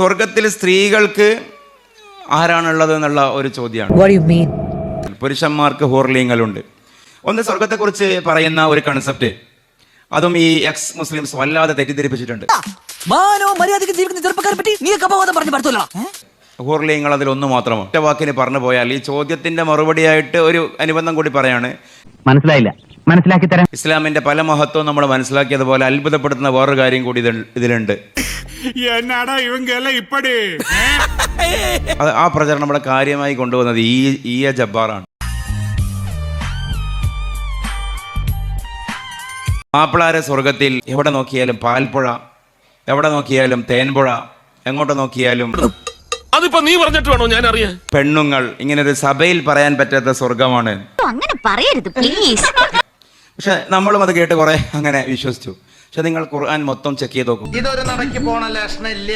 സ്വർഗത്തിൽ സ്ത്രീകൾക്ക് ആരാണുള്ളത് എന്നുള്ള ഒരു ചോദ്യമാണ്. പുരുഷന്മാർക്ക് ഹൂർലിങ്ങളുണ്ട്. ഒന്ന് സ്വർഗത്തെക്കുറിച്ച് പറയുന്ന ഒരു കൺസെപ്റ്റ്, അതും ഈ എക്സ് മുസ്ലിംസ് വല്ലാതെ തെറ്റിദ്ധരിപ്പിച്ചിട്ടുണ്ട്. ഹൂർലിങ്ങൾ അതിൽ ഒന്ന് മാത്രമാണ്. ഒറ്റ വാക്കിന് പറഞ്ഞു പോയാൽ ഈ ചോദ്യത്തിന്റെ മറുപടിയായിട്ട് ഒരു അനുബന്ധം കൂടി പറയാണ്. മനസ്സിലായില്ല, മനസ്സിലാക്കി തരാം. ഇസ്ലാമിന്റെ പല മഹത്വവും നമ്മൾ മനസ്സിലാക്കിയതുപോലെ അത്ഭുതപ്പെടുത്തുന്ന വേറൊരു കാര്യം കൂടി ഇതിലുണ്ട്. ആ പ്രചരണം നമ്മുടെ കാര്യമായി കൊണ്ടുവന്നത് ഈ ജബ്ബാറാണ്. മാപ്പിളാരെ സ്വർഗത്തിൽ എവിടെ നോക്കിയാലും പാൽപ്പുഴ, എവിടെ നോക്കിയാലും തേൻപുഴ, എങ്ങോട്ട് നോക്കിയാലും അതിപ്പോ നീ പറഞ്ഞിട്ട് വേണോ ഞാൻ അറിയാൻ. പെണ്ണുങ്ങൾ, ഇങ്ങനെ ഒരു സഭയിൽ പറയാൻ പറ്റാത്ത സ്വർഗമാണ്. അങ്ങനെ പറയരുത് പ്ലീസ്. പക്ഷെ നമ്മളും അത് കേട്ട് കുറെ അങ്ങനെ വിശ്വസിച്ചു. പക്ഷെ നിങ്ങൾ ഖുർആൻ മൊത്തം ചെക്ക് ചെയ്ത് നോക്കും. ഇതൊരു നടക്ക് പോണ ലക്ഷണില്ല.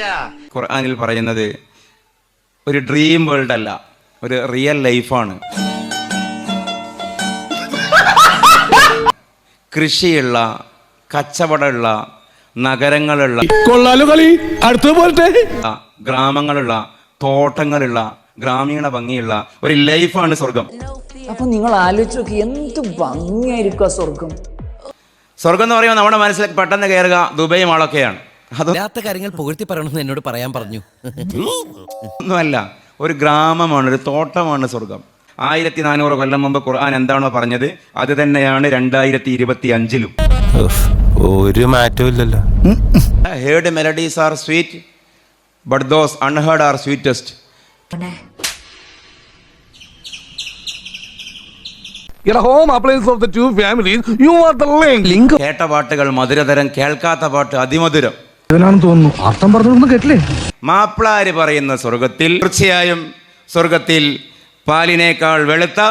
ഖുർആനിൽ പറയുന്നത് ഒരു ഡ്രീം വേൾഡ് അല്ല, ഒരു റിയൽ ലൈഫാണ്. കൃഷിയുള്ള, കച്ചവടമുള്ള, നഗരങ്ങളുള്ള, ഗ്രാമങ്ങളുള്ള, തോട്ടങ്ങളുള്ള, ഗ്രാമീണ ഭംഗിയുള്ള ഒരു ലൈഫാണ് സ്വർഗം. അപ്പൊ നിങ്ങൾ ആലോചിച്ച് നോക്കി, എന്ത് ഭംഗിയായിരിക്കും സ്വർഗം. സ്വർഗം എന്ന് പറയുമ്പോൾ നമ്മുടെ മനസ്സിൽ പെട്ടെന്ന് കയറുക ദുബൈ മാളൊക്കെയാണ്. അല്ലാത്ത കാര്യങ്ങൾ പുകഴ്ത്തി പറയണമെന്ന് എന്നോട് പറയാൻ പറഞ്ഞു. ഒന്നുമല്ല, ഒരു ഗ്രാമമാണ്, ഒരു തോട്ടമാണ് സ്വർഗം. 1400 കൊല്ലം മുമ്പ് ഖുർആൻ എന്താണോ പറഞ്ഞത് അത് തന്നെയാണ് 2025-ലും. ഒരു മാറ്റവും ഇല്ലല്ലോ. Heard melodies are sweet but those unheard are sweetest. കേട്ട പാട്ടുകൾ മധുരതരം, കേൾക്കാത്ത പാട്ട് അതിമധുരം. തോന്നുന്നു അർത്ഥം പറഞ്ഞൊന്നും കേട്ടില്ലേ. മാപ്പിളാര് പറയുന്ന സ്വർഗത്തിൽ തീർച്ചയായും സ്വർഗത്തിൽ പാലിനേക്കാൾ വെളുത്ത,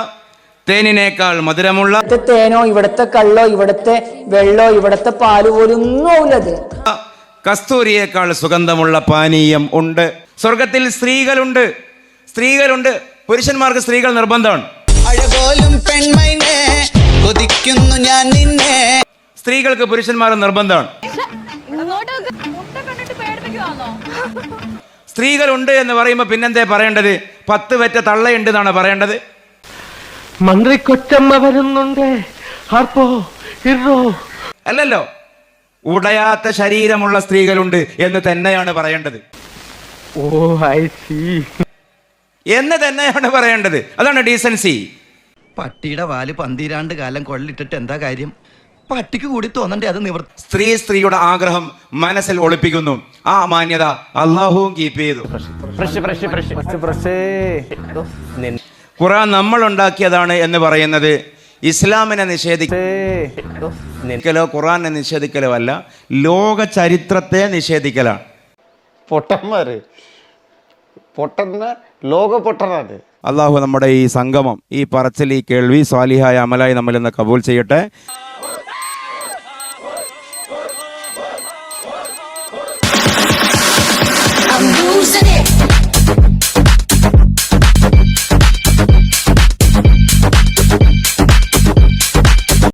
തേനിനേക്കാൾ മധുരമുള്ള, തേനോ ഇവിടത്തെ കള്ളോ ഇവിടത്തെ വെള്ളോ ഇവിടത്തെ പാല് പോലും ഒന്നും ആവില്ലത്. കസ്തൂരിയേക്കാൾ സുഗന്ധമുള്ള പാനീയം ഉണ്ട്. സ്വർഗത്തിൽ സ്ത്രീകളുണ്ട്. പുരുഷന്മാർക്ക് സ്ത്രീകൾ നിർബന്ധമാണ്. സ്ത്രീകൾക്ക് പുരുഷന്മാർ നിർബന്ധമാണ്. സ്ത്രീകളുണ്ട് എന്ന് പറയുമ്പോൾ പിന്നെന്തേ പറയേണ്ടത്? 10 പെറ്റ തള്ളയുണ്ട് എന്നാണ് പറയേണ്ടത്. മന്ത്രി കൊച്ചമ്മ വരുന്നുണ്ട്, അല്ലല്ലോ, ഉടയാത്ത ശരീരമുള്ള സ്ത്രീകളുണ്ട് എന്ന് തന്നെയാണ് പറയേണ്ടത്. എന്ന് തന്നെയാണ് പറയേണ്ടത്. അതാണ് ഡീസൻസി. പട്ടിയുടെ വാല് 12 കാലം കൊള്ളിട്ടിട്ട് എന്താ കാര്യം? പട്ടിക്ക് കൂടി തോന്നണ്ടേ അത് നിവൃത്തി. സ്ത്രീയുടെ ആഗ്രഹം മനസ്സിൽ ഒളിപ്പിക്കുന്നു. ആ മാന്യത അള്ളാഹുവും കീപ്പ് ചെയ്തു. ഖുർആൻ നമ്മൾ ഉണ്ടാക്കിയതാണ് എന്ന് പറയുന്നത് ഇസ്ലാമിനെ നിഷേധിക്കലോ ഖുർആനെ നിഷേധിക്കലോ അല്ല, ലോക ചരിത്രത്തെ നിഷേധിക്കലാണ്. അള്ളാഹു നമ്മുടെ ഈ സംഗമം, ഈ പറച്ചിൽ, ഈ കേൾവി സ്വാലിഹായ അമലായി നമ്മളിൽ നിന്ന് കബൂൽ ചെയ്യട്ടെ.